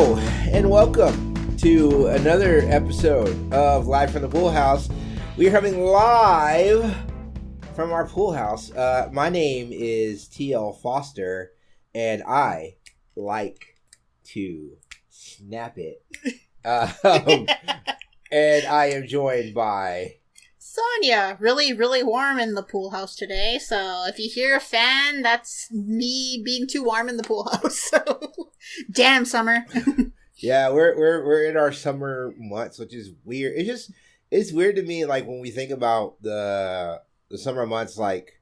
Hello, and welcome to another episode of Live from the Pool House. We are coming live from our pool house. My name is T.L. Foster, and I like to snap it. And I am joined by Sonya. Really, really warm in the pool house today. So if you hear a fan, that's me being too warm in the pool house. So, damn summer. Yeah, we're in our summer months, which is weird. It's weird to me, like when we think about the summer months, like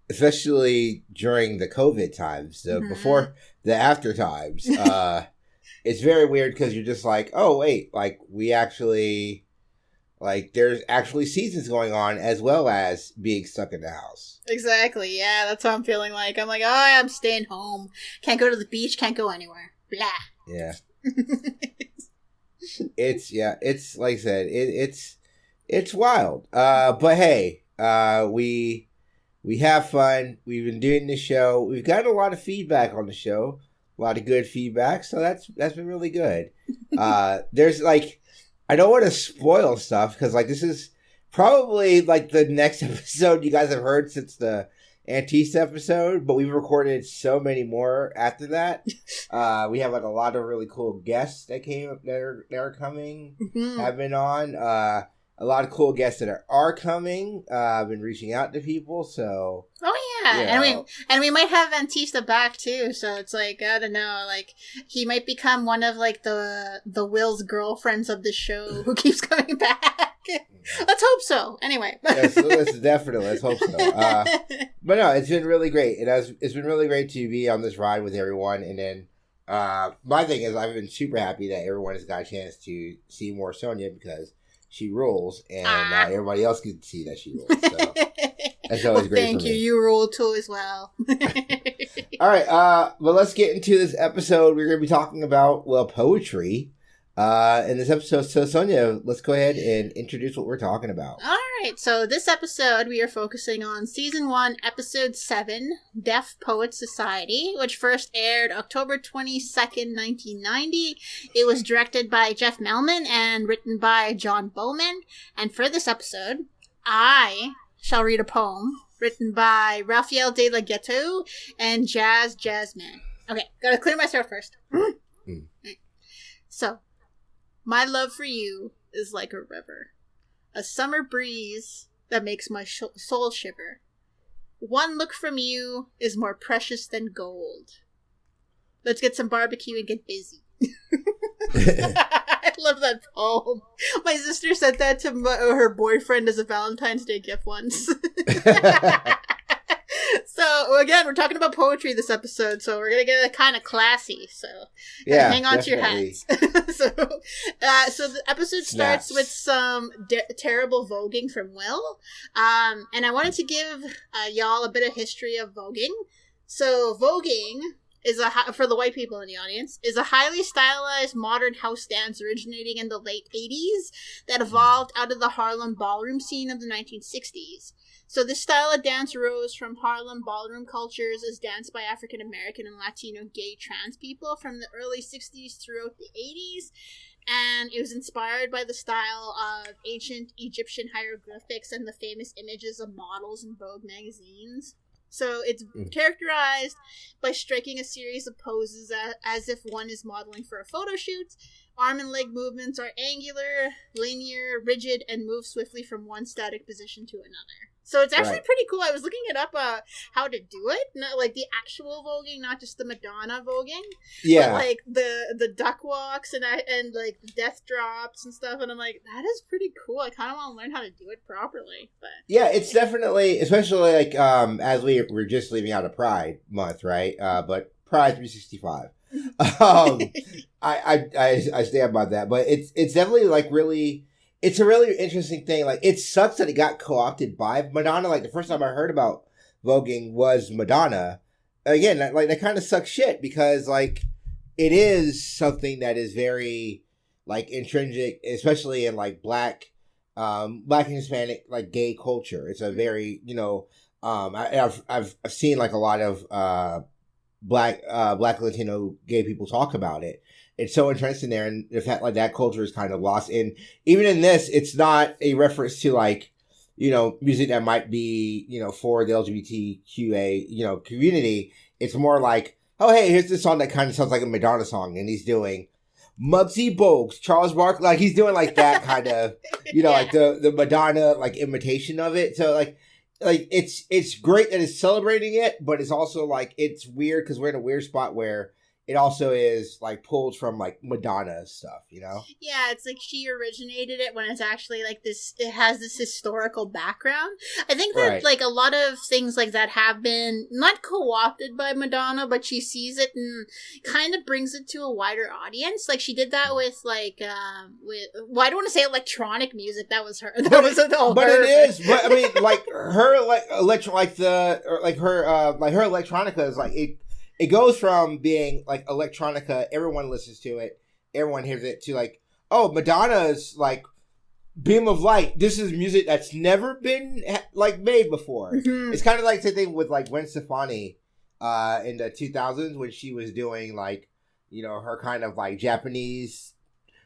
especially during the COVID times, the before the after times. It's very weird because you're just like, oh wait, like we actually. Like, there's actually seasons going on as well as being stuck in the house. Exactly, yeah, that's how I'm feeling like. I'm like, oh, I'm staying home. Can't go to the beach, can't go anywhere. Blah. Yeah. It's like I said, it's wild. But hey, we have fun. We've been doing the show. We've gotten a lot of feedback on the show. A lot of good feedback, so that's been really good. There's like... I don't want to spoil stuff because, like, this is probably, like, the next episode you guys have heard since the Antista episode, but we've recorded so many more after that. We have, like, a lot of really cool guests that are coming, have been on. A lot of cool guests that are coming. I've been reaching out to people, so... Oh, yeah. And we might have Antista back, too, so it's like, I don't know, like, he might become one of, like, the Will's girlfriends of the show who keeps coming back. Let's hope so. Anyway. Yes, let's hope so. But no, it's been really great. It's been really great to be on this ride with everyone, and then my thing is I've been super happy that everyone has got a chance to see more Sonya because she rules, and everybody else can see that she rules. So that's always great. Thank you. You rule too as well. All right. Well, let's get into this episode. We're going to be talking about poetry. In this episode. So Sonya, let's go ahead and introduce what we're talking about. All right. So this episode, we are focusing on Season 1, Episode 7, Deaf Poets Society, which first aired October 22nd, 1990. It was directed by Jeff Melman and written by John Bowman. And for this episode, I shall read a poem written by Raphael de la Ghetto and Jasmine. Okay, gotta clear my throat first. So, my love for you is like a river, a summer breeze that makes my soul shiver. One look from you is more precious than gold. Let's get some barbecue and get busy. I love that poem. My sister said that to her boyfriend as a Valentine's Day gift once. So, again, we're talking about poetry this episode, so we're going to get it kind of classy, so hang on to your hats. So the episode starts with some terrible voguing from Will, and I wanted to give y'all a bit of history of voguing. So, voguing is for the white people in the audience, is a highly stylized modern house dance originating in the late 80s that evolved out of the Harlem ballroom scene of the 1960s. So this style of dance arose from Harlem ballroom cultures as danced by African American and Latino gay trans people from the early 60s throughout the 80s. And it was inspired by the style of ancient Egyptian hieroglyphics and the famous images of models in Vogue magazines. So it's characterized by striking a series of poses as if one is modeling for a photo shoot. Arm and leg movements are angular, linear, rigid, and move swiftly from one static position to another. So it's actually pretty cool. I was looking it up how to do it, not like the actual voguing, not just the Madonna voguing. Yeah, but like the duck walks and like the death drops and stuff. And I'm like, that is pretty cool. I kind of want to learn how to do it properly. But yeah, it's definitely, especially like as we're just leaving out of Pride Month, right? But Pride 365. I stand by that, but it's definitely like really. It's a really interesting thing. Like, it sucks that it got co-opted by Madonna. Like, the first time I heard about voguing was Madonna. Again, that kind of sucks shit because, like, it is something that is very, like, intrinsic, especially in, like, Black and Hispanic, like, gay culture. It's a very, I've seen, like, a lot of Black Latino gay people talk about it. it's so entrenched in there, and the fact like that culture is kind of lost. And even in this, it's not a reference to like, music that might be, for the LGBTQA, community. It's more like, oh, hey, here's this song that kind of sounds like a Madonna song, and he's doing Muggsy Bogues, Charles Barkley, like he's doing like that kind of, like the Madonna like imitation of it. So like it's great that it's celebrating it, but it's also like it's weird because we're in a weird spot where it also is like pulled from like Madonna stuff, Yeah, it's like she originated it when it's actually like this. It has this historical background. I think that like a lot of things like that have been not co-opted by Madonna, but she sees it and kind of brings it to a wider audience. Like she did that with like I don't want to say electronic music. That was her. That was all. But her. It is. But I mean, like her like her electronica is like it. It goes from being like electronica, everyone listens to it, everyone hears it, to like, oh, Madonna's like beam of light. This is music that's never been like made before. Mm-hmm. It's kind of like the thing with like Gwen Stefani in the 2000s when she was doing like, her kind of like Japanese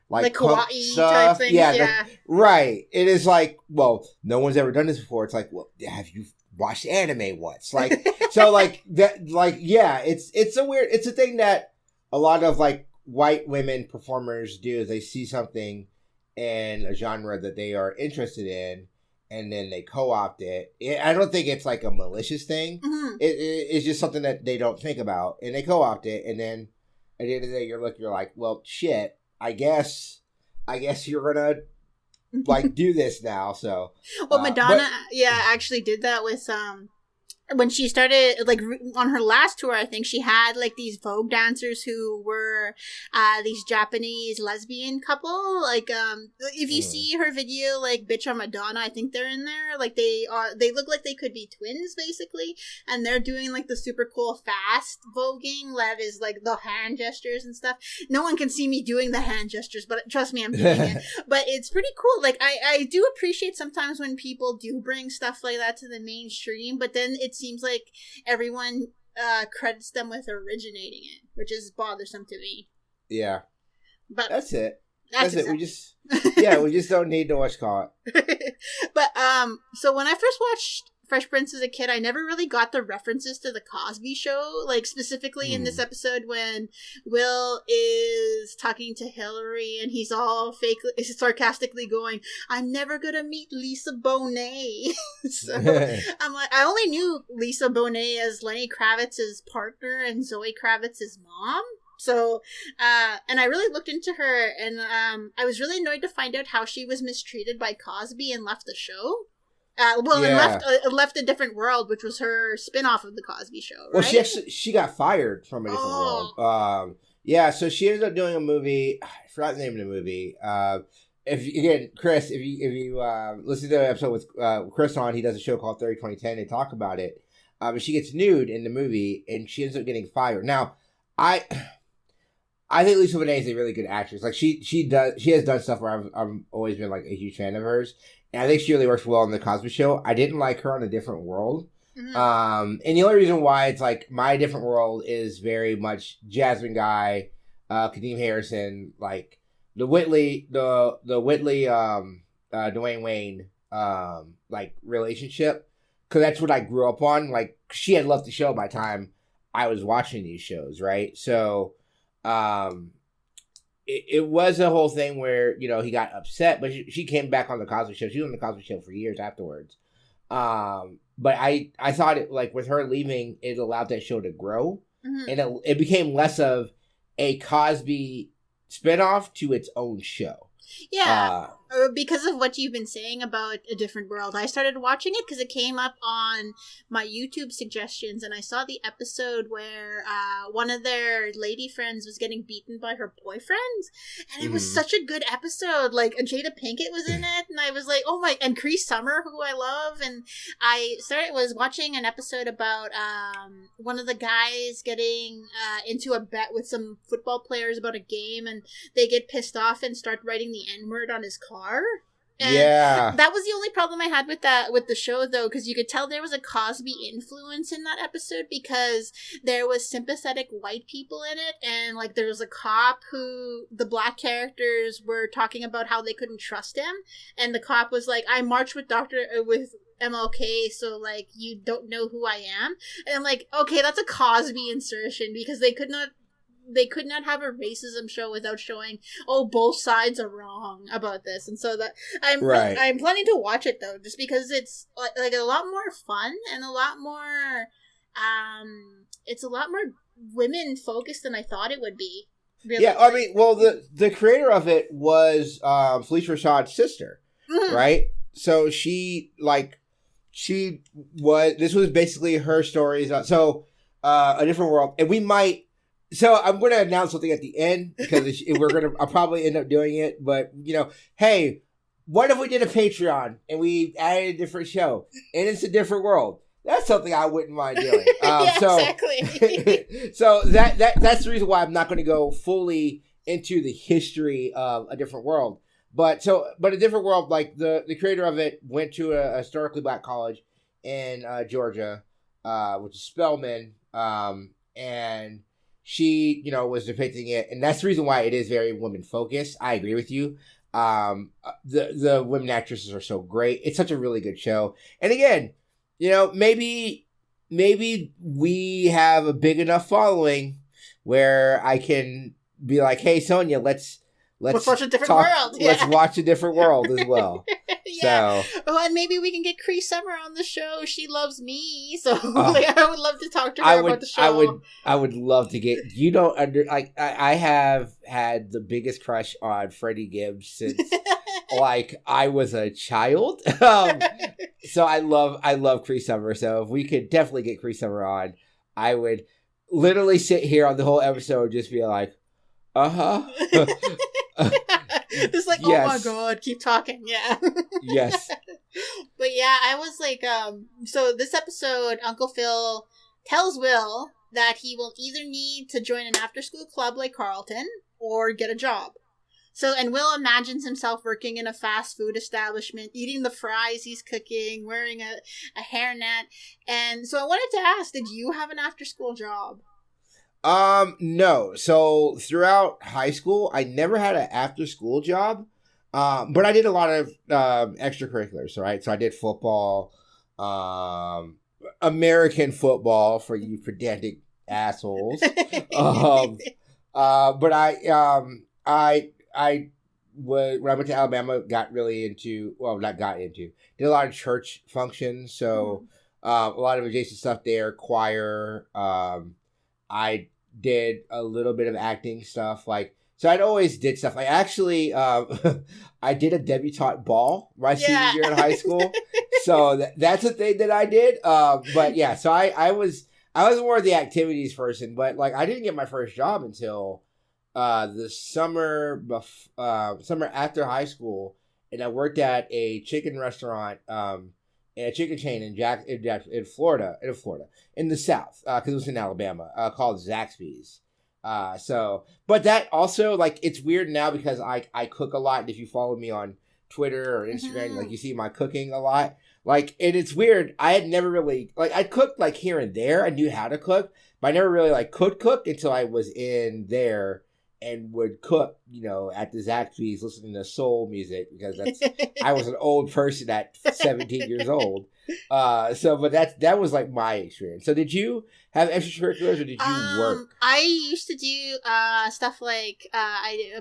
like kawaii type thing. Yeah. Right. It is like, well, no one's ever done this before. It's like, well, have you watched anime once? Like, so like that, like, yeah, it's a thing that a lot of like white women performers do is they see something in a genre that they are interested in and then they co-opt it. I don't think it's like a malicious thing. Mm-hmm. It's just something that they don't think about and they co-opt it. And then at the end of the day, you're like, well, shit, I guess you're gonna like do this now. So well, Madonna actually did that with when she started like on her last tour. I think she had like these Vogue dancers who were these Japanese lesbian couple. Like if you see her video like Bitch on Madonna, I think they're in there. Like they look like they could be twins basically, and they're doing like the super cool fast voguing that is like the hand gestures and stuff. No one can see me doing the hand gestures, but trust me, I'm doing it. But it's pretty cool. Like I do appreciate sometimes when people do bring stuff like that to the mainstream, but then it seems like everyone credits them with originating it, which is bothersome to me. Yeah, but that's it. That's it. We just don't need to watch Caught. But so when I first watched Fresh Prince as a kid, I never really got the references to the Cosby Show, like specifically in this episode when Will is talking to Hillary and he's all sarcastically going, "I'm never gonna meet Lisa Bonet." So I'm like, I only knew Lisa Bonet as Lenny Kravitz's partner and Zoe Kravitz's mom. So, and I really looked into her, and I was really annoyed to find out how she was mistreated by Cosby and left the show. And left A Different World, which was her spin-off of the Cosby Show, right? Well, she got fired from A Different World. So she ended up doing a movie. I forgot the name of the movie. Chris, if you listen to the episode with Chris on, he does a show called 30-20-10. They talk about it. But she gets nude in the movie, and she ends up getting fired. Now, I think Lisa Bonet is a really good actress. Like she has done stuff where I've always been like a huge fan of hers. And I think she really works well on the Cosby Show. I didn't like her on A Different World. Mm-hmm. And the only reason why it's like My Different World is very much Jasmine Guy, Kadeem Harrison, like the Whitley, Dwayne Wayne, like relationship. Cause that's what I grew up on. Like she had left the show by the time I was watching these shows. Right. So, it was a whole thing where, he got upset, but she came back on the Cosby Show. She was on the Cosby Show for years afterwards. But I thought it, like, with her leaving, it allowed that show to grow. Mm-hmm. And it became less of a Cosby spinoff to its own show. Yeah, because of what you've been saying about A Different World, I started watching it because it came up on my YouTube suggestions, and I saw the episode where one of their lady friends was getting beaten by her boyfriend, and it was such a good episode. Like, Jada Pinkett was in it, and I was like, oh my, and Cree Summer, who I love, and I was watching an episode about one of the guys getting into a bet with some football players about a game, and they get pissed off and start writing the N-word on his car. And that was the only problem I had with the show, though, because you could tell there was a Cosby influence in that episode because there was sympathetic white people in it, and like there was a cop who the black characters were talking about how they couldn't trust him, and the cop was like, "I marched with MLK, so like you don't know who I am," and I'm like, okay, that's a Cosby insertion because they could not have a racism show without showing, both sides are wrong about this. And so that I'm planning to watch it, though, just because it's like a lot more fun and a lot more it's a lot more women focused than I thought it would be. Really. Yeah, I mean, well, the creator of it was Felicia Rashad's sister, right? So this was basically her stories. A Different World, and we might. So I'm going to announce something at the end because I'll probably end up doing it. But, hey, what if we did a Patreon and we added a different show and it's a different world? That's something I wouldn't mind doing. Exactly. So that's the reason why I'm not going to go fully into the history of A Different World. But A Different World, like the creator of it went to a historically black college in Georgia, which is Spelman, and she, was depicting it, and that's the reason why it is very women focused. I agree with you. The women actresses are so great. It's such a really good show. And again, maybe we have a big enough following where I can be like, hey, Sonya, let's watch A Different World. Yeah. Let's watch A Different World as well. Yeah. So. Oh, and maybe we can get Cree Summer on the show. She loves me, so I would love to talk to her about the show. I would love to get. I have had the biggest crush on Freddie Gibbs since I was a child. So I love Cree Summer. So if we could definitely get Cree Summer on, I would literally sit here on the whole episode and just be like, It's like, yes. Oh my god, keep talking, yeah. Yes. But yeah, I was like, so this episode, Uncle Phil tells Will that he will either need to join an after-school club like Carlton or get a job. So, and Will imagines himself working in a fast food establishment, eating the fries he's cooking, wearing a hairnet. And so I wanted to ask, did you have an after-school job? No. So throughout high school, I never had an after school job. But I did a lot of, extracurriculars, right? So I did football, American football for you pedantic assholes. But when I went to Alabama, did a lot of church functions. So, a lot of adjacent stuff there, choir, I did a little bit of acting stuff, so I'd always did stuff. I actually, I did a debutante ball my senior year in high school, so that's a thing that I did. But yeah, so I was more of the activities person, but I didn't get my first job until the summer after high school, and I worked at a chicken restaurant, a chicken chain in Florida, in the South, because it was in Alabama, called Zaxby's. But that also, it's weird now because I cook a lot, and if you follow me on Twitter or Instagram, you see my cooking a lot. And it's weird. I had never really, I cooked, here and there. I knew how to cook, but I never really, cooked until I was in there and would cook, at the Zaxby's listening to soul music because I was an old person at 17 years old. But that was my experience. So did you have extracurriculars or did you work? I used to do stuff I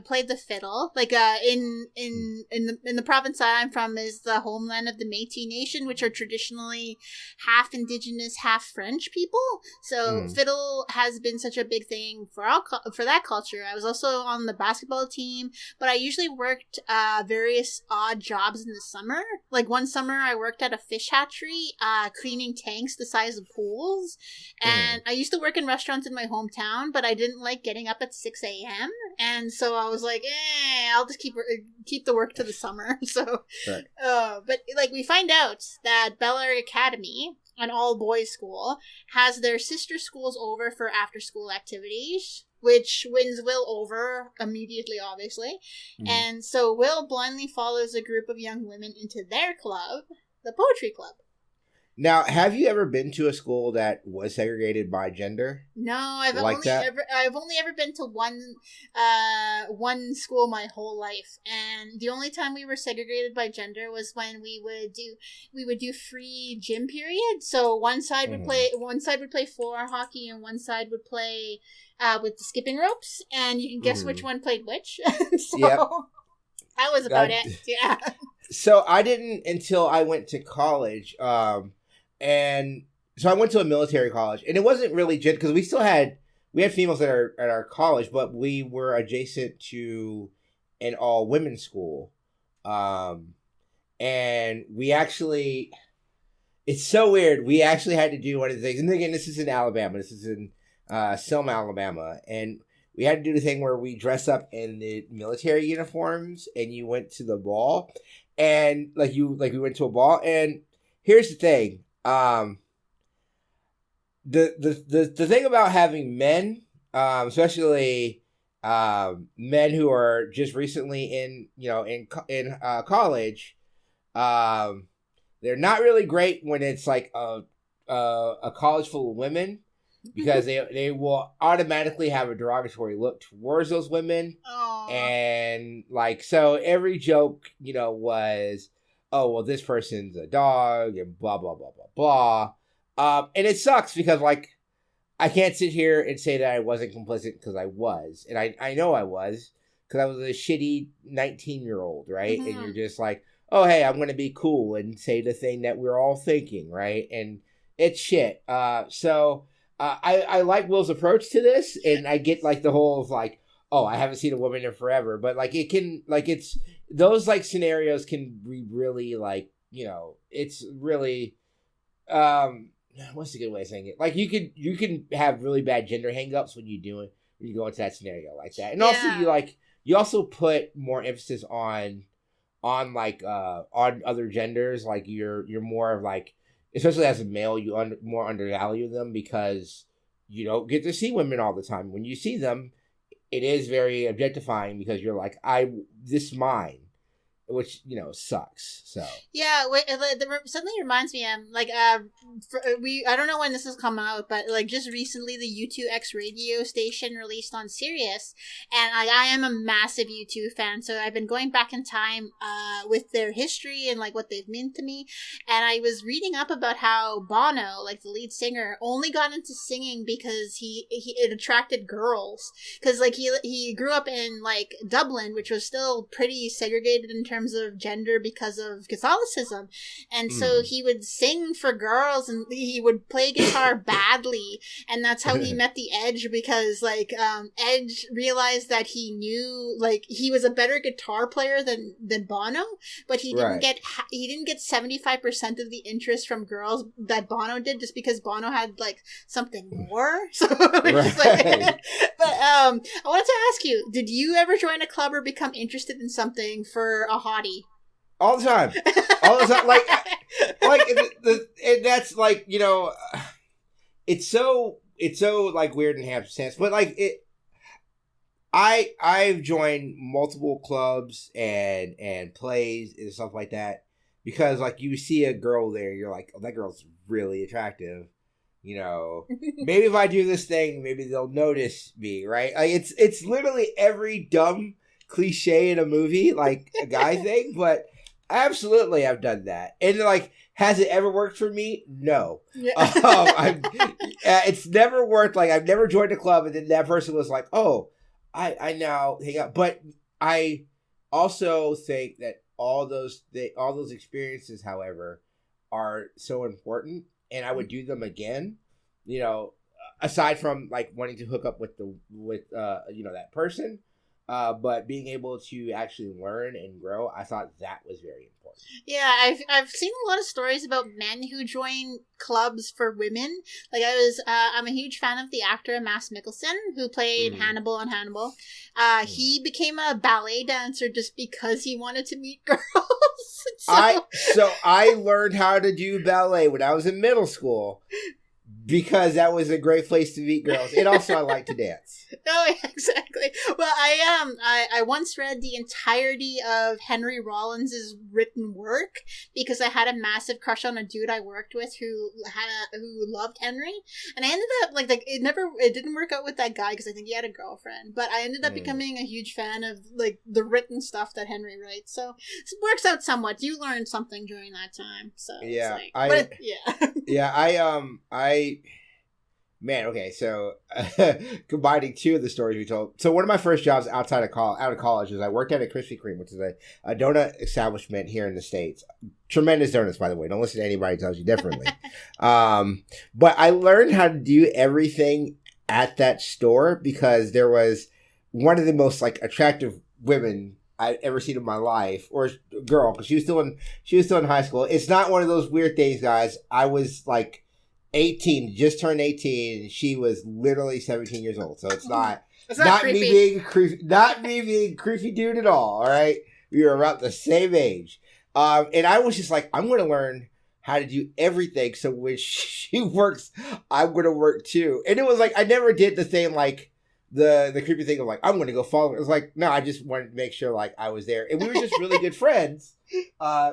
played the fiddle. In the province that I'm from is the homeland of the Métis Nation, which are traditionally half Indigenous, half French people. So fiddle has been such a big thing for that culture. I was also on the basketball team, but I usually worked various odd jobs in the summer. One summer I worked at a fish hatchery, cleaning tanks the size of pools. And I used to work in restaurants in my hometown, but I didn't like getting up at 6 a.m. And so I was like, I'll just keep the work to the summer. So, right. But we find out that Bel-Air Academy, an all-boys school, has their sister schools over for after-school activities. which wins Will over immediately, obviously. Mm-hmm. And so Will blindly follows a group of young women into their club, the Poetry Club. Now, have you ever been to a school that was segregated by gender? No, I've only ever been to one school my whole life, and the only time we were segregated by gender was when we would do free gym period. So one side would play floor hockey, and one side would play with the skipping ropes, and you can guess which one played which. So that was about it. Yeah. So I didn't until I went to college. And so I went to a military college, and it wasn't really because we had females at our college, but we were adjacent to an all women's school. And we actually, it's so weird. We actually had to do one of the things, and again, this is in Alabama. This is in Selma, Alabama, and we had to do the thing where we dress up in the military uniforms, and you went to the ball, and we went to a ball, and here's the thing. The thing about having men, especially men who are just recently in college, they're not really great when it's like a college full of women, because they will automatically have a derogatory look towards those women. Aww. And so every joke was, oh, well, this person's a dog, and blah, blah, blah, blah, blah. And it sucks because, I can't sit here and say that I wasn't complicit, because I was. And I know I was, because I was a shitty 19-year-old, right? Mm-hmm. And you're just like, oh, hey, I'm going to be cool and say the thing that we're all thinking, right? And it's shit. So I like Will's approach to this, and I get, the whole of, oh, I haven't seen a woman in forever. But, it can, it's... Those scenarios can be really it's really what's a good way of saying it? You can have really bad gender hangups when you go into that scenario like that. And also you also put more emphasis on other genders. You're more of especially as a male, you more undervalue them because you don't get to see women all the time. When you see them, it is very objectifying because you're like, this mine, which sucks. So yeah, suddenly reminds me. I don't know when this has come out, but just recently the U2X radio station released on Sirius, and I am a massive U2 fan, so I've been going back in time with their history and what they've meant to me. And I was reading up about how Bono, the lead singer, only got into singing because it attracted girls, because he grew up in Dublin, which was still pretty segregated in terms of gender because of Catholicism, and so he would sing for girls, and he would play guitar badly, and that's how he met the Edge, because Edge realized that he knew he was a better guitar player than Bono, but he didn't get 75% of the interest from girls that Bono did, just because Bono had something more. So but I wanted to ask you, did you ever join a club or become interested in something for a hottie? All the time. And that's it's so weird in happenstance, but I've joined multiple clubs and plays and stuff like that because you see a girl there, you're like, oh, that girl's really attractive. Maybe if I do this thing, maybe they'll notice me, right? It's literally every dumb cliche in a movie, a guy thing, but absolutely I've done that. And has it ever worked for me? No. Yeah. It's never worked. I've never joined a club and then that person was like, oh, I now hang out. But I also think that all those experiences, however, are so important, and I would do them again. Aside from wanting to hook up with that person, but being able to actually learn and grow, I thought that was very important. Yeah, I've seen a lot of stories about men who join clubs for women. I'm a huge fan of the actor Mads Mikkelsen, who played Hannibal on Hannibal. He became a ballet dancer just because he wanted to meet girls. So I learned how to do ballet when I was in middle school because that was a great place to meet girls. And also I like to dance. Oh, yeah, exactly. Well, I once read the entirety of Henry Rollins's written work because I had a massive crush on a dude I worked with who loved Henry, and I ended up like it didn't work out with that guy because I think he had a girlfriend, but I ended up becoming a huge fan of like the written stuff that Henry writes. So it works out somewhat. You learned something during that time. So yeah, Man, okay, so combining two of the stories we told. So one of my first jobs out of college was I worked at a Krispy Kreme, which is a donut establishment here in the States. Tremendous donuts, by the way. Don't listen to anybody who tells you differently. But I learned how to do everything at that store because there was one of the most like attractive women I've ever seen in my life, or girl, because she was still in high school. It's not one of those weird things, guys. I was like 18, just turned 18. She was literally 17 years old. So it's not me being creepy, not me being creepy dude at all. All right. We were about the same age. And I was just like, I'm going to learn how to do everything. So when she works, I'm going to work too. And it was like, I never did the thing like the creepy thing of like, I'm going to go follow her. It was like, no, I just wanted to make sure like I was there. And we were just really good friends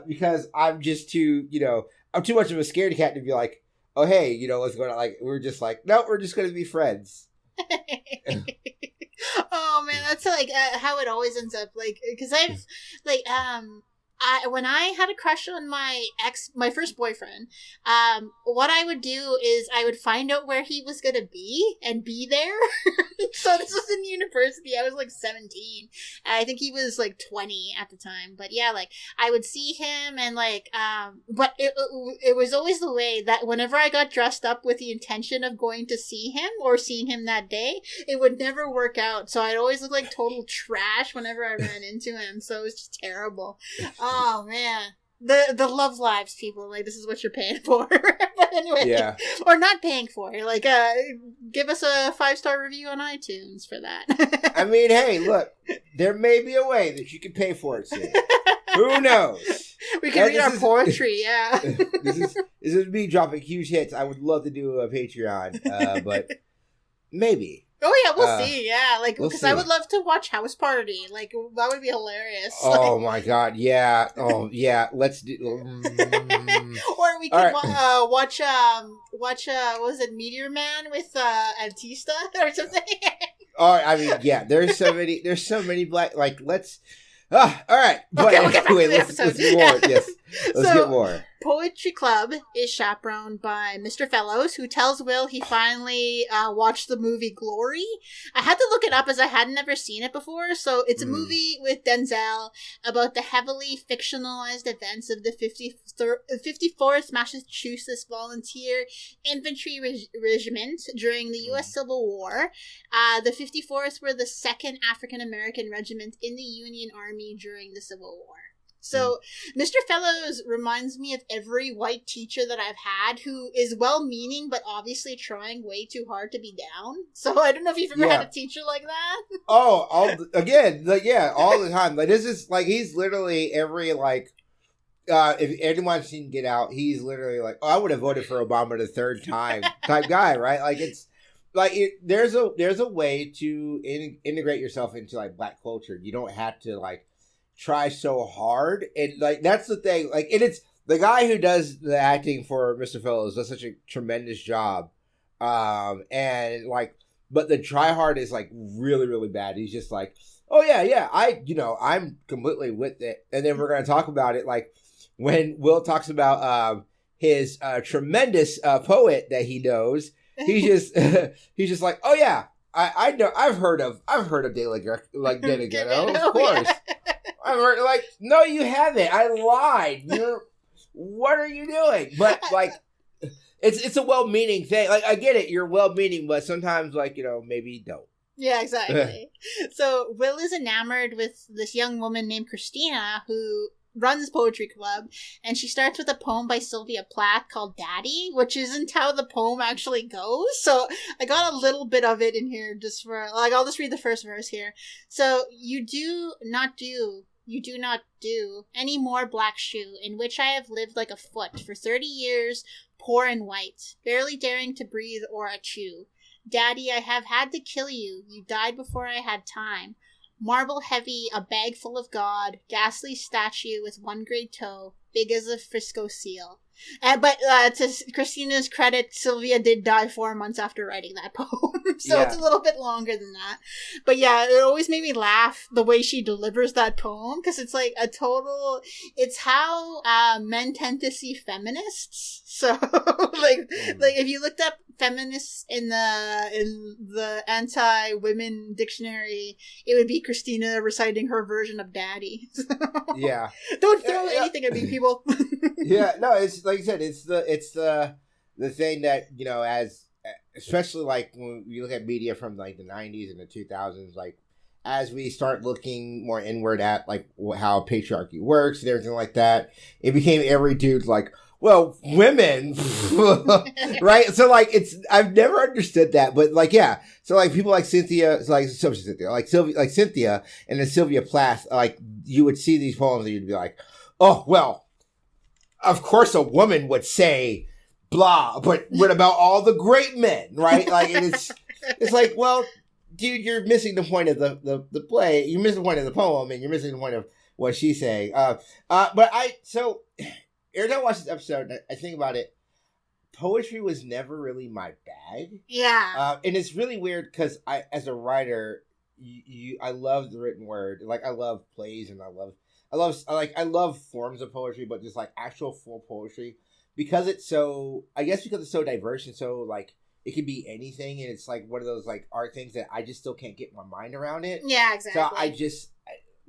because I'm just I'm too much of a scaredy cat to be like, oh, hey, what's going on? Like, we're just like, no, we're just going to be friends. Oh, man, that's like how it always ends up. Like, because I've, like, when I had a crush on my first boyfriend, what I would do is I would find out where he was going to be and be there. So this was in university. I was like 17. I think he was like 20 at the time. But yeah, like I would see him and like, but it was always the way that whenever I got dressed up with the intention of going to see him or seeing him that day, it would never work out. So I'd always look like total trash whenever I ran into him. So it was just terrible. Oh man, the love lives, people. Like this is what you're paying for. But anyway, yeah. Or not paying for. Like, give us a 5-star review on iTunes for that. I mean, hey, look, there may be a way that you can pay for it soon. Who knows? We can read our poetry. Yeah. This is me dropping huge hits. I would love to do a Patreon, but maybe. Oh yeah, we'll see. Yeah, like because I would love to watch House Party. Like that would be hilarious. Oh like, my god, yeah. Oh yeah, let's do. Or we could watch what was it, Meteor Man with Antista or something. Oh, I mean, yeah. There's so many black. Like let's. All right. But anyway, let's get more. Yes, let's get more. Poetry Club is chaperoned by Mr. Fellows, who tells Will he finally watched the movie Glory. I had to look it up as I had never seen it before. So it's a movie with Denzel about the heavily fictionalized events of the 54th Massachusetts Volunteer Infantry Regiment during the U.S. Civil War. The 54th were the second African-American regiment in the Union Army during the Civil War. So, Mr. Fellows reminds me of every white teacher that I've had who is well-meaning but obviously trying way too hard to be down. So, I don't know if you've ever had a teacher like that. Oh, all the time. Like, this is, like, he's literally every, like, if anyone's seen Get Out, he's literally like, oh, I would have voted for Obama the third time type guy, right? Like, it's, like, there's a way to integrate yourself into, like, black culture. You don't have to, like, try so hard, and like that's the thing. Like, and it's the guy who does the acting for Mr. Fellows does such a tremendous job, and like, but the try hard is like really, really bad. He's just like, oh yeah, I'm completely with it. And then we're gonna talk about it, like when Will talks about his tremendous poet that he knows. He's just like, oh yeah, I know, I've heard of Ghetto, of course. Like, no, you haven't. I lied. What are you doing? But like, it's a well-meaning thing. Like, I get it. You're well-meaning, but sometimes, like, maybe don't. Yeah, exactly. So Will is enamored with this young woman named Christina who runs Poetry Club, and she starts with a poem by Sylvia Plath called Daddy, which isn't how the poem actually goes. So I got a little bit of it in here just for, like, I'll just read the first verse here. So, you do not do any more black shoe, in which I have lived like a foot for 30 years, poor and white, barely daring to breathe or a chew. Daddy, I have had to kill you. You died before I had time. Marble heavy, a bag full of God, ghastly statue with one great toe, big as a Frisco seal. But to Christina's credit, Sylvia did die 4 months after writing that poem, so it's a little bit longer than that. But yeah, it always made me laugh the way she delivers that poem, because it's like it's how men tend to see feminists. So like if you looked up feminists in the anti-women dictionary, it would be Christina reciting her version of Daddy. So, yeah. Don't throw anything at me, people. Yeah, no, it's like you said, it's the thing that, you know, as especially like when you look at media from like the 90s and the 2000s, like as we start looking more inward at like how patriarchy works and everything like that, it became every dude like, well, women, right? So like I've never understood that, but like yeah, so like people like Cynthia and then Sylvia Plath, like you would see these poems and you'd be like, oh well. Of course, a woman would say blah, but what about all the great men, right? Like, and it's like, well, dude, you're missing the point of the play. You're missing the point of the poem, and you're missing the point of what she's saying. But every time I watch this episode, I think about it. Poetry was never really my bag. Yeah. And it's really weird because as a writer, I love the written word. Like, I love plays and I love forms of poetry, but just like actual full poetry because it's so diverse and so like it could be anything, and it's like one of those like art things that I just still can't get my mind around it. Yeah, exactly. So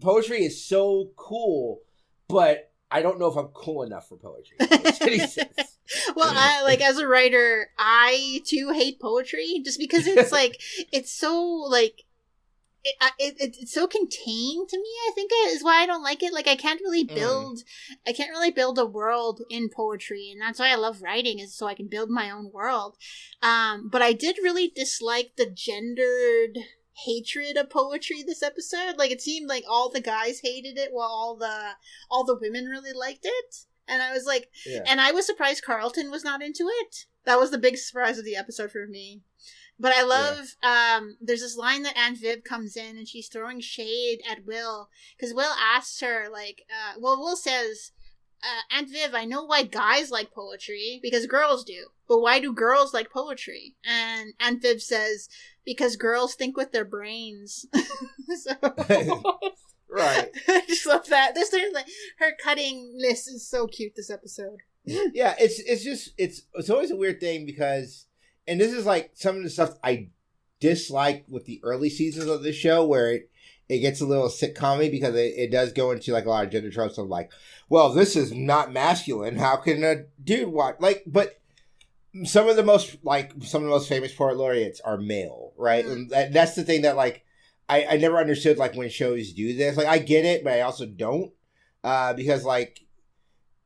poetry is so cool, but I don't know if I'm cool enough for poetry. Well, as a writer, I too hate poetry just because it's like it's so like. It's so contained to me, I think is why I don't like it. Like I can't really build a world in poetry, and that's why I love writing, is so I can build my own world. But I did really dislike the gendered hatred of poetry this episode. Like it seemed like all the guys hated it while all the women really liked it. And I was like, and I was surprised Carlton was not into it. That was the big surprise of the episode for me. But I love, there's this line that Aunt Viv comes in and she's throwing shade at Will. Because Will asks her, like, Will says, Aunt Viv, I know why guys like poetry, because girls do. But why do girls like poetry? And Aunt Viv says, because girls think with their brains. So, right. I just love that. Her cuttingness is so cute this episode. Yeah, it's always a weird thing because... And this is like some of the stuff I dislike with the early seasons of the show where it gets a little sitcom-y because it does go into like a lot of gender tropes of like, well, this is not masculine. How can a dude watch? Like, but some of the most famous poet laureates are male, right? Mm-hmm. And that's the thing that like, I never understood like when shows do this. Like I get it, but I also don't because like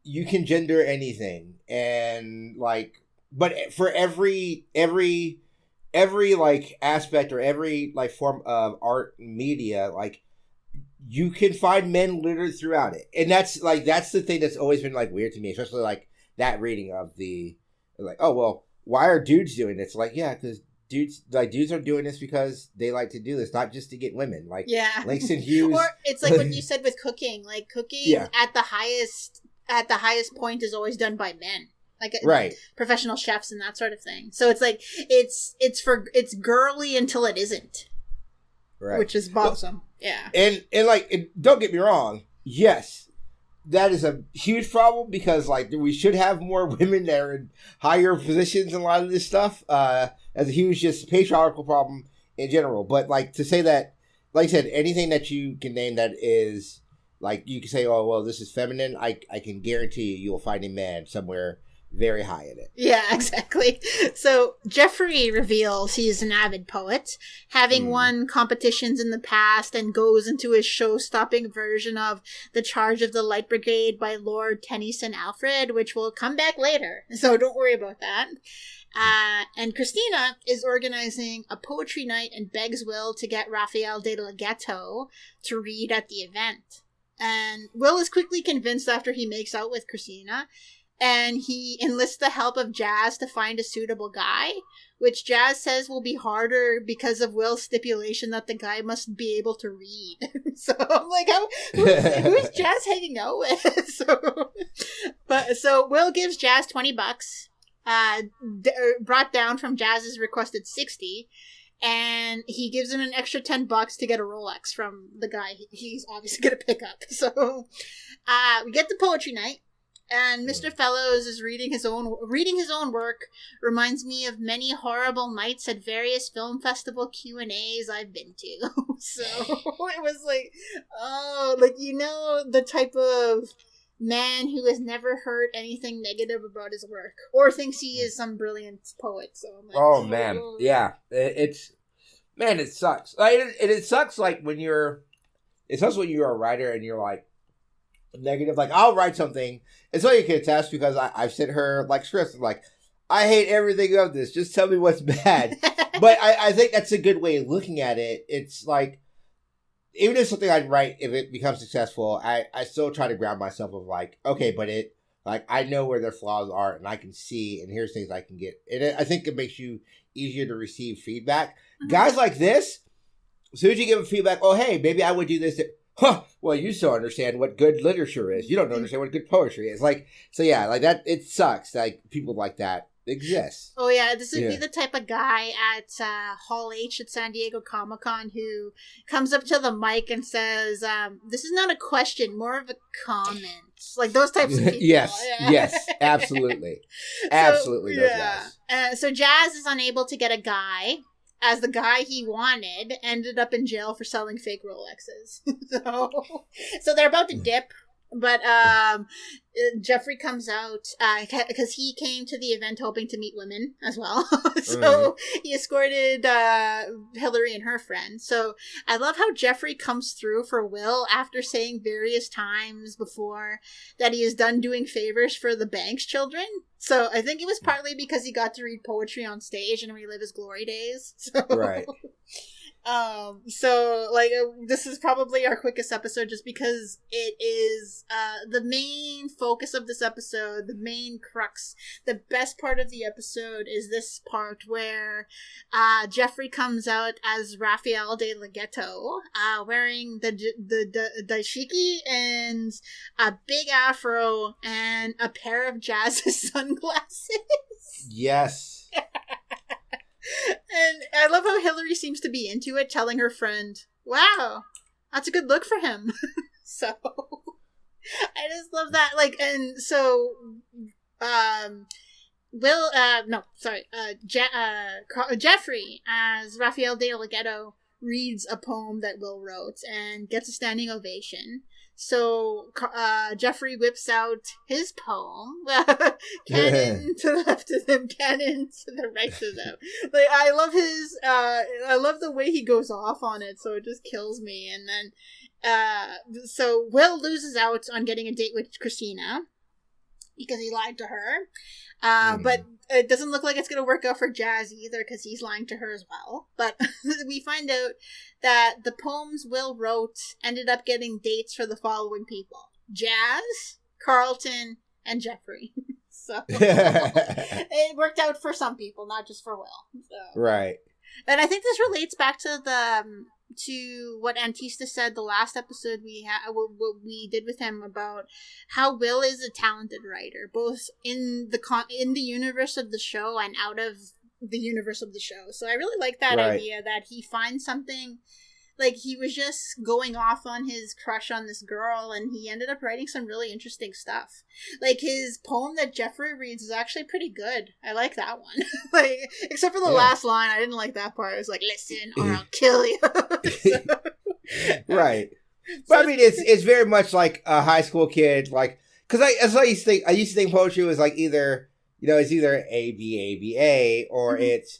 you can gender anything and like, but for every like aspect or every like form of art media, like you can find men littered throughout it, and that's the thing that's always been like weird to me, especially like that reading of the like, oh well, why are dudes doing this? Like, yeah, because dudes are doing this because they like to do this, not just to get women. Like, Langston Hughes, or it's like what you said with cooking. Like cooking at the highest point is always done by men. Like right. Professional chefs and that sort of thing. So it's like it's girly until it isn't, right? Which is bothersome. Yeah. And like, don't get me wrong. Yes, that is a huge problem because like we should have more women that are in higher positions in a lot of this stuff. As a huge just patriarchal problem in general. But like to say that, like I said, anything that you can name that is like you can say, oh well, this is feminine. I can guarantee you will find a man somewhere very high in it. Yeah, exactly. So Geoffrey reveals he's an avid poet, having won competitions in the past, and goes into his show-stopping version of The Charge of the Light Brigade by Lord Tennyson Alfred, which will come back later. So don't worry about that. And Christina is organizing a poetry night and begs Will to get Raphael de la Ghetto to read at the event. And Will is quickly convinced after he makes out with Christina. and he enlists the help of Jazz to find a suitable guy, which Jazz says will be harder because of Will's stipulation that the guy must be able to read. So I'm like, who's Jazz hanging out with? So Will gives Jazz $20, brought down from Jazz's requested 60, and he gives him an extra $10 to get a Rolex from the guy he's obviously going to pick up. So we get the poetry night, and Mr. Fellows is reading his own work. Reminds me of many horrible nights at various film festival Q&As I've been to. So it was like, oh, like, you know, the type of man who has never heard anything negative about his work or thinks he is some brilliant poet. So I'm like, oh man, yeah, it sucks. Like it sucks. Like it sucks when you're a writer and you're like negative. Like I'll write something, and so you can attest because I've sent her like scripts like, I hate everything of this. Just tell me what's bad. But I think that's a good way of looking at it. It's like, even if something I write, if it becomes successful, I still try to ground myself of like, okay, but I know where their flaws are and I can see, and here's things I can get. And I think it makes you easier to receive feedback. Mm-hmm. Guys like this, as soon as you give them feedback, oh, hey, maybe I would do this. Well, you still understand what good literature is. You don't understand what good poetry is. Like, so yeah, like that, it sucks. Like people like that exist. Oh yeah, this would be the type of guy at Hall H at San Diego Comic-Con who comes up to the mic and says, this is not a question, more of a comment. Like those types of people. Yes, absolutely. Absolutely those guys. So Jazz is unable to get a guy, as the guy he wanted ended up in jail for selling fake Rolexes. So they're about to dip. But Geoffrey comes out because he came to the event hoping to meet women as well. So he escorted Hillary and her friend. So I love how Geoffrey comes through for Will after saying various times before that he is done doing favors for the Banks children. So I think it was partly because he got to read poetry on stage and relive his glory days. So. Right. So like this is probably our quickest episode just because it is the main focus of this episode, the main crux. The best part of the episode is this part where Geoffrey comes out as Raphael de la Ghetto, wearing the dashiki and a big afro and a pair of Jazz's sunglasses. Yes. And I love how Hillary seems to be into it, telling her friend, wow, that's a good look for him. So I just love that. Like, and so Geoffrey as Raphael de la Ghetto reads a poem that Will wrote and gets a standing ovation. So Geoffrey whips out his poem. Cannon to the left of them, cannon to the right of them. Like I love the way he goes off on it, so it just kills me. And then so Will loses out on getting a date with Christina because he lied to her. But it doesn't look like it's going to work out for Jazz either because he's lying to her as well. But we find out that the poems Will wrote ended up getting dates for the following people: Jazz, Carlton, and Geoffrey. So it worked out for some people, not just for Will. So. Right. And I think this relates back to to what Antista said the last episode what we did with him about how Will is a talented writer, both in the universe of the show and out of the universe of the show. So I really like that idea that he finds something. Like, he was just going off on his crush on this girl, and he ended up writing some really interesting stuff. Like, his poem that Geoffrey reads is actually pretty good. I like that one. Like, except for the last line, I didn't like that part. It was like, listen, or I'll kill you. Right. But, I mean, it's very much like a high school kid, like, because I used to think poetry was, like, either, it's either A, or it's,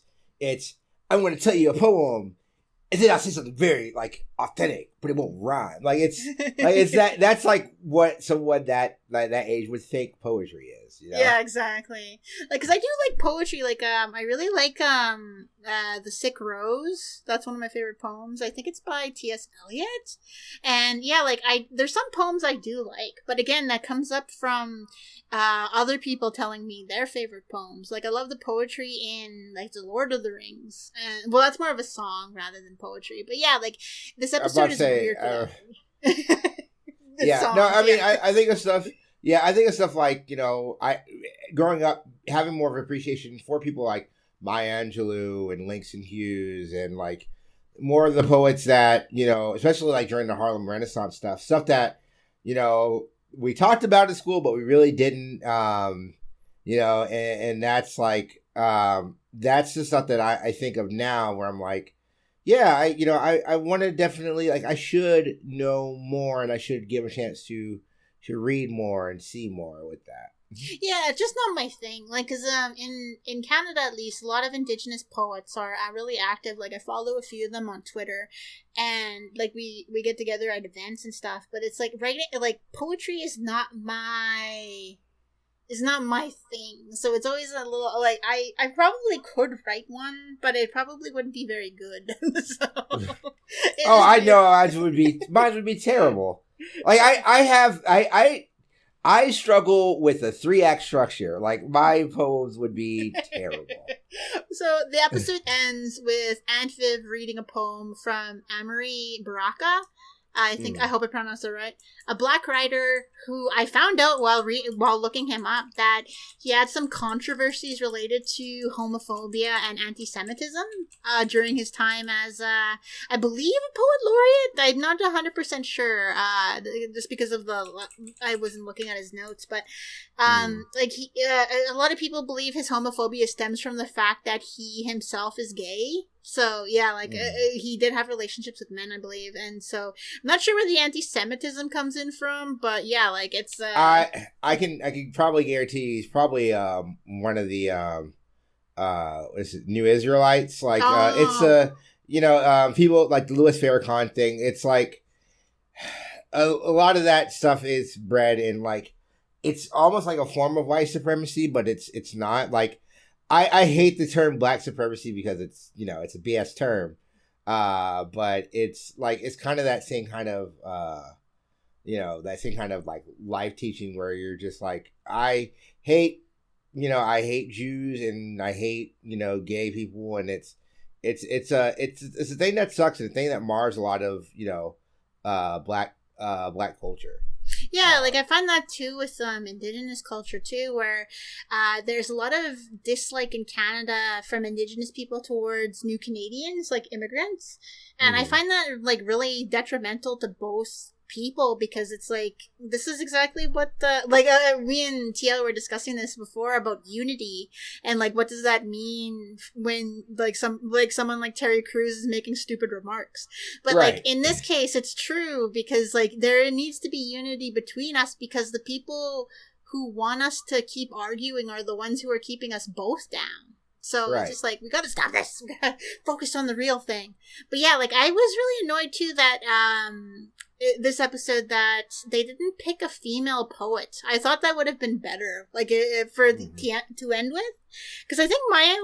I'm going to tell you a poem, and then I'll say something very, like, authentic, but it won't rhyme. Like it's that's like what someone that age would think poetry is. You know? Yeah, exactly. Like, cause I do like poetry. Like, I really like The Sick Rose. That's one of my favorite poems. I think it's by T.S. Eliot. And yeah, like there's some poems I do like, but again, that comes up from other people telling me their favorite poems. Like, I love the poetry in like The Lord of the Rings. And well, that's more of a song rather than poetry. But yeah, like this episode is weird. Yeah, songs, no, I mean, yeah. I think of stuff. Yeah, I think of stuff like, you know, growing up having more of an appreciation for people like Maya Angelou and Langston Hughes and like more of the poets that, you know, especially like during the Harlem Renaissance stuff that, you know, we talked about in school, but we really didn't, you know, and that's like, that's the stuff that I think of now where I'm like, yeah, I want to definitely, like, I should know more and I should give a chance to read more and see more with that. Yeah, it's just not my thing. Like, cause in Canada at least, a lot of Indigenous poets are really active. Like, I follow a few of them on Twitter, and like we get together at events and stuff. But it's like writing, like poetry is not my thing. So it's always a little like I probably could write one, but it probably wouldn't be very good. So, I know mine would be terrible. Like I struggle with a 3-act structure. Like my poems would be terrible. So the episode ends with Aunt Viv reading a poem from Amory Baraka. I think I hope I pronounced it right. A black writer who I found out while looking him up that he had some controversies related to homophobia and anti-Semitism during his time as I believe a poet laureate. I'm not 100% sure just because of I wasn't looking at his notes, but like he a lot of people believe his homophobia stems from the fact that he himself is gay. So yeah, like he did have relationships with men, I believe, and so I'm not sure where the anti-Semitism comes in from, but yeah, like it's. I can probably guarantee he's probably one of the is it New Israelites? Like it's you know people like the Louis Farrakhan thing. It's like a lot of that stuff is bred in like it's almost like a form of white supremacy, but it's not like. I hate the term black supremacy because it's, you know, it's a BS term. But it's like, it's kind of that same kind of, you know, that same kind of like life teaching where you're just like, I hate Jews and I hate, you know, gay people. And it's a thing that sucks. It's a thing that mars a lot of, you know, black culture. Yeah, like I find that too with Indigenous culture too, where there's a lot of dislike in Canada from Indigenous people towards new Canadians, like immigrants, and I find that like really detrimental to both people because it's like this is exactly what the like we and TL were discussing this before about unity and like what does that mean when like someone like Terry Crews is making stupid remarks, but right. Like in this case it's true because like there needs to be unity between us because the people who want us to keep arguing are the ones who are keeping us both down. So right. It's just like, we gotta stop this. We gotta focus on the real thing. But yeah, like, I was really annoyed, too, that, this episode that they didn't pick a female poet. I thought that would have been better, like, to end with. Because I think Maya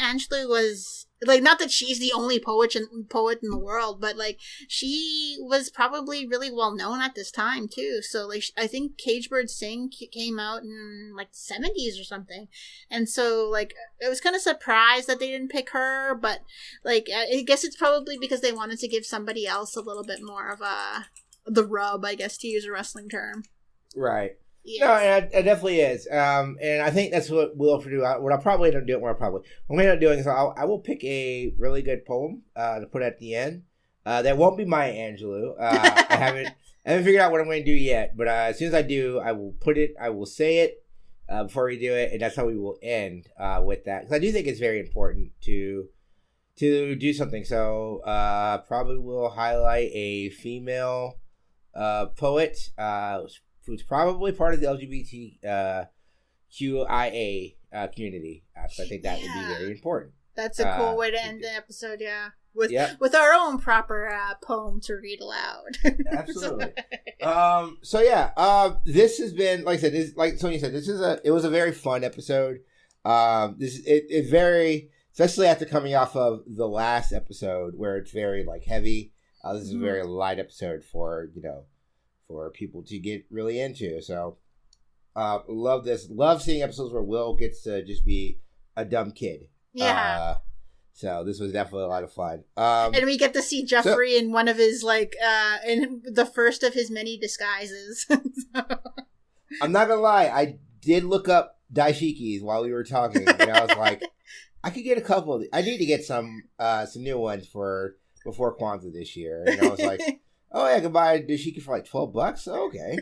Angelou was, like, not that she's the only poet in the world, but, like, she was probably really well known at this time, too. So, like, I think Cage Bird Sing came out in, like, the 70s or something. And so, like, I was kind of surprised that they didn't pick her, but, like, I guess it's probably because they wanted to give somebody else a little bit more of the rub, I guess, to use a wrestling term. Right. Yes. No, and it definitely is. And I think that's what we'll do. What I'll probably end up doing, what I'm going to end up doing is I will pick a really good poem to put at the end. That won't be Maya Angelou. I haven't figured out what I'm going to do yet. But as soon as I do, I will say it before we do it, and that's how we will end with that. Because I do think it's very important to do something. So probably will highlight a female poet. Who's probably part of the LGBTQIA community. So I think that would be very important. That's a cool way to end the episode, yeah. with our own proper poem to read aloud. Absolutely. This has been, like I said, like Sonya said, it was a very fun episode. It very, especially after coming off of the last episode where it's very like heavy. This is a very light episode for people to get really into. So, love this. Love seeing episodes where Will gets to just be a dumb kid. Yeah. So this was definitely a lot of fun. And we get to see Geoffrey in one of his in the first of his many disguises. I'm not gonna lie, I did look up daishikis while we were talking, and I was like, I could get a couple of these. I need to get some new ones for before Kwanzaa this year. And I was like, oh yeah, I could buy a dashiki for like $12. Okay.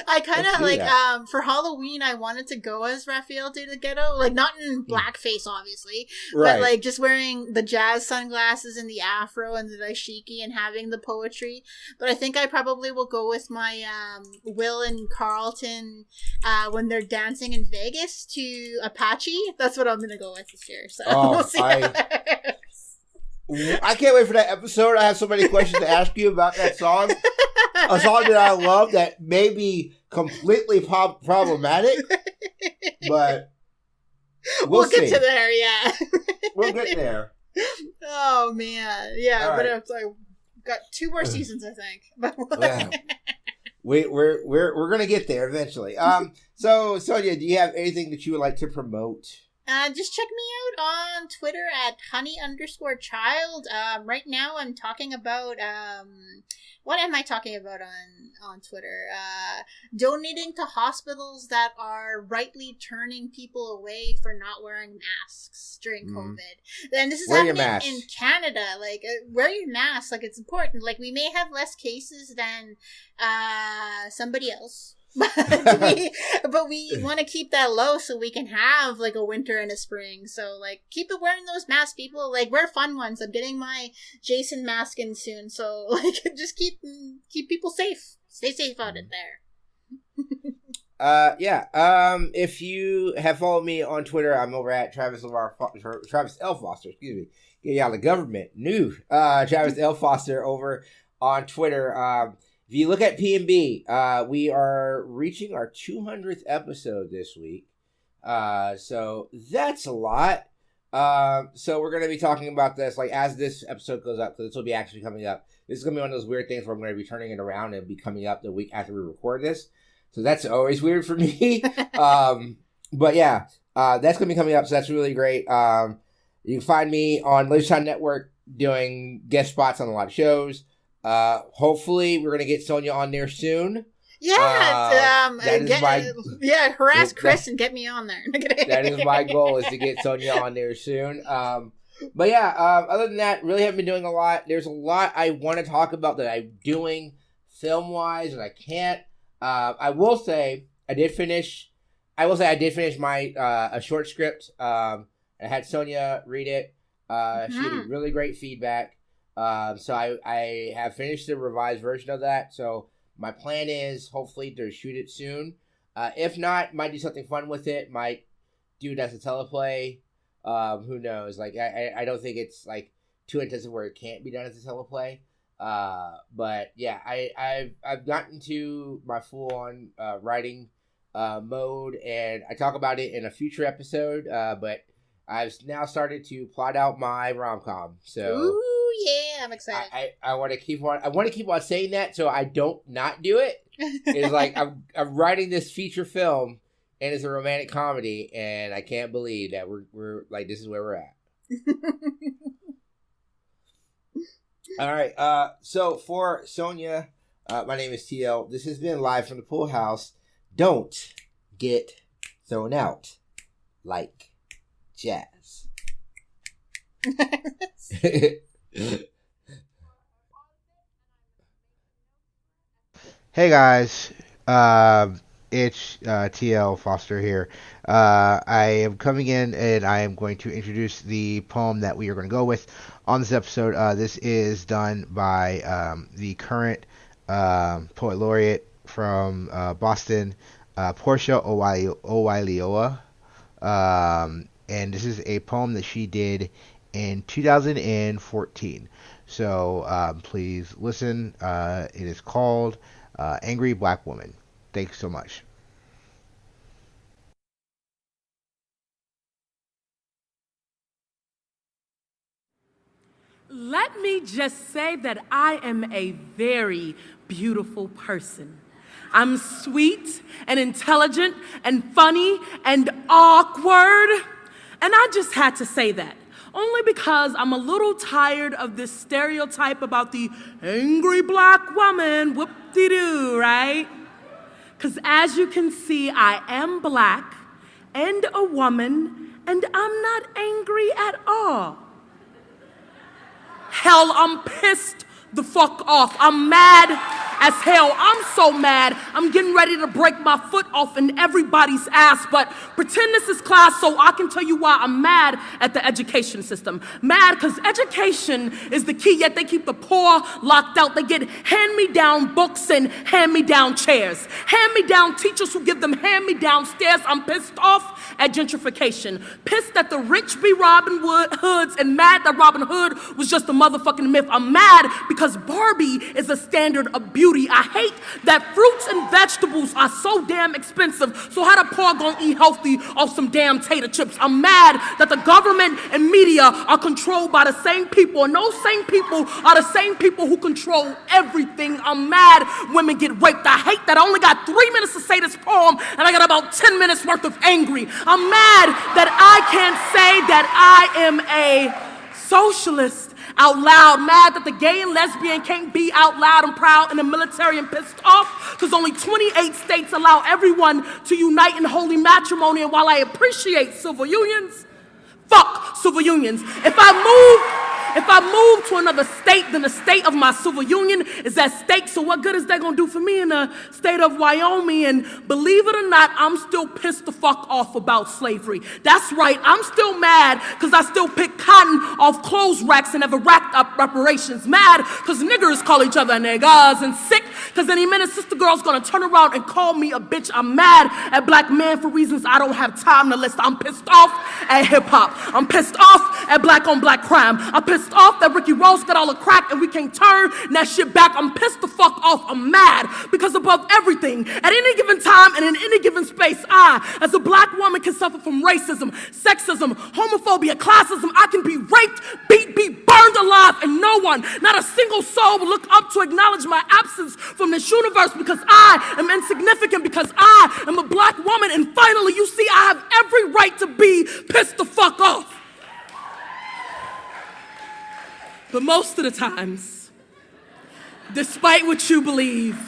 I kind of for Halloween I wanted to go as Raphael to the Ghetto, like not in blackface obviously, right, but like just wearing the jazz sunglasses and the afro and the daishiki and having the poetry. But I think I probably will go with my Will and Carlton when they're dancing in Vegas to Apache. That's what I'm gonna go with this year. So we'll see. I can't wait for that episode. I have so many questions to ask you about that song. A song that I love that may be completely problematic, but we'll get to there, yeah. We'll get there. Oh, man. Yeah, all but right. It's like, got 2 more seasons, I think. Yeah. We're going to get there eventually. So, Sonya, do you have anything that you would like to promote? Just check me out on Twitter at honey_child. Right now I'm talking about, what am I talking about on Twitter? Donating to hospitals that are rightly turning people away for not wearing masks during COVID. And this is happening in Canada. Like, wear your mask. Like, it's important. Like, we may have less cases than somebody else. but we want to keep that low so we can have like a winter and a spring. So like keep it wearing those masks, people. Like wear fun ones. I'm getting my Jason mask in soon. So like just keep people safe. Stay safe out there. If you have followed me on Twitter, I'm over at Travis L. Foster. Excuse me. Yeah, the government knew Travis L. Foster over on Twitter. If you look at P&B, we are reaching our 200th episode this week. So that's a lot. So we're going to be talking about this, like, as this episode goes up, because this will be actually coming up. This is going to be one of those weird things where I'm going to be turning it around and be coming up the week after we record this. So that's always weird for me. But yeah, that's going to be coming up, so that's really great. You can find me on Lunchtime Network doing guest spots on a lot of shows. Hopefully we're gonna get Sonya on there soon. Yeah, harass Chris and get me on there. That is my goal, is to get Sonya on there soon. But yeah, other than that, really haven't been doing a lot. There's a lot I want to talk about that I'm doing film wise and I can't. I will say I did finish my a short script. I had Sonya read it. She had really great feedback. So I have finished the revised version of that. So my plan is hopefully to shoot it soon. If not, might do something fun with it. Might do it as a teleplay. Who knows? Like I don't think it's like too intensive where it can't be done as a teleplay. But yeah, I've gotten to my full on writing mode, and I talk about it in a future episode. But I've now started to plot out my rom-com. So. Ooh. Yeah, I'm excited. I want to keep on saying that so I don't not do it. It's like I'm writing this feature film and it's a romantic comedy, and I can't believe that we're like, this is where we're at. All right. So for Sonya, my name is TL. This has been live from the pool house. Don't get thrown out like jazz. Hey guys, it's TL Foster here. I am coming in and I am going to introduce the poem that we are going to go with on this episode. This is done by the current poet laureate from Boston, Portia Owailioa. And this is a poem that she did in 2014. So please listen. It is called Angry Black Woman. Thanks so much. Let me just say that I am a very beautiful person. I'm sweet and intelligent and funny and awkward. And I just had to say that. Only because I'm a little tired of this stereotype about the angry black woman, whoop-de-doo, right? Because as you can see, I am black and a woman, and I'm not angry at all. Hell, I'm pissed the fuck off. I'm mad as hell. I'm so mad, I'm getting ready to break my foot off in everybody's ass, but pretend this is class so I can tell you why I'm mad at the education system. Mad because education is the key, yet they keep the poor locked out. They get hand-me-down books and hand-me-down chairs. Hand-me-down teachers who give them hand-me-down stares. I'm pissed off at gentrification. Pissed that the rich be Robin Hoods and mad that Robin Hood was just a motherfucking myth. I'm mad because Barbie is a standard of beauty. I hate that fruits and vegetables are so damn expensive, so how the poor gonna eat healthy off some damn tater chips? I'm mad that the government and media are controlled by the same people, and those same people are the same people who control everything. I'm mad women get raped. I hate that I only got 3 minutes to say this poem, and I got about 10 minutes worth of angry. I'm mad that I can't say that I am a socialist out loud. Mad that the gay and lesbian can't be out loud and proud in the military, and pissed off because only 28 states allow everyone to unite in holy matrimony. And while I appreciate civil unions, fuck civil unions. If I move to another state, then the state of my civil union is at stake. So what good is that gonna do for me in the state of Wyoming? And believe it or not, I'm still pissed the fuck off about slavery. That's right, I'm still mad because I still pick cotton off clothes racks and never racked up reparations. Mad because niggers call each other niggas, and sick because any minute sister girl's gonna turn around and call me a bitch. I'm mad at black men for reasons I don't have time to list. I'm pissed off at hip hop. I'm pissed off at black on black crime. I'm pissed off that Ricky Ross got all the crack and we can't turn that shit back. I'm pissed the fuck off. I'm mad because above everything, at any given time and in any given space, I, as a black woman, can suffer from racism, sexism, homophobia, classism. I can be raped, be burned alive, and no one, not a single soul, will look up to acknowledge my absence from this universe because I am insignificant, because I am a black woman. And finally, you see, I have every right to be pissed the fuck off. But most of the times, despite what you believe,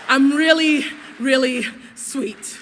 I'm really, really sweet.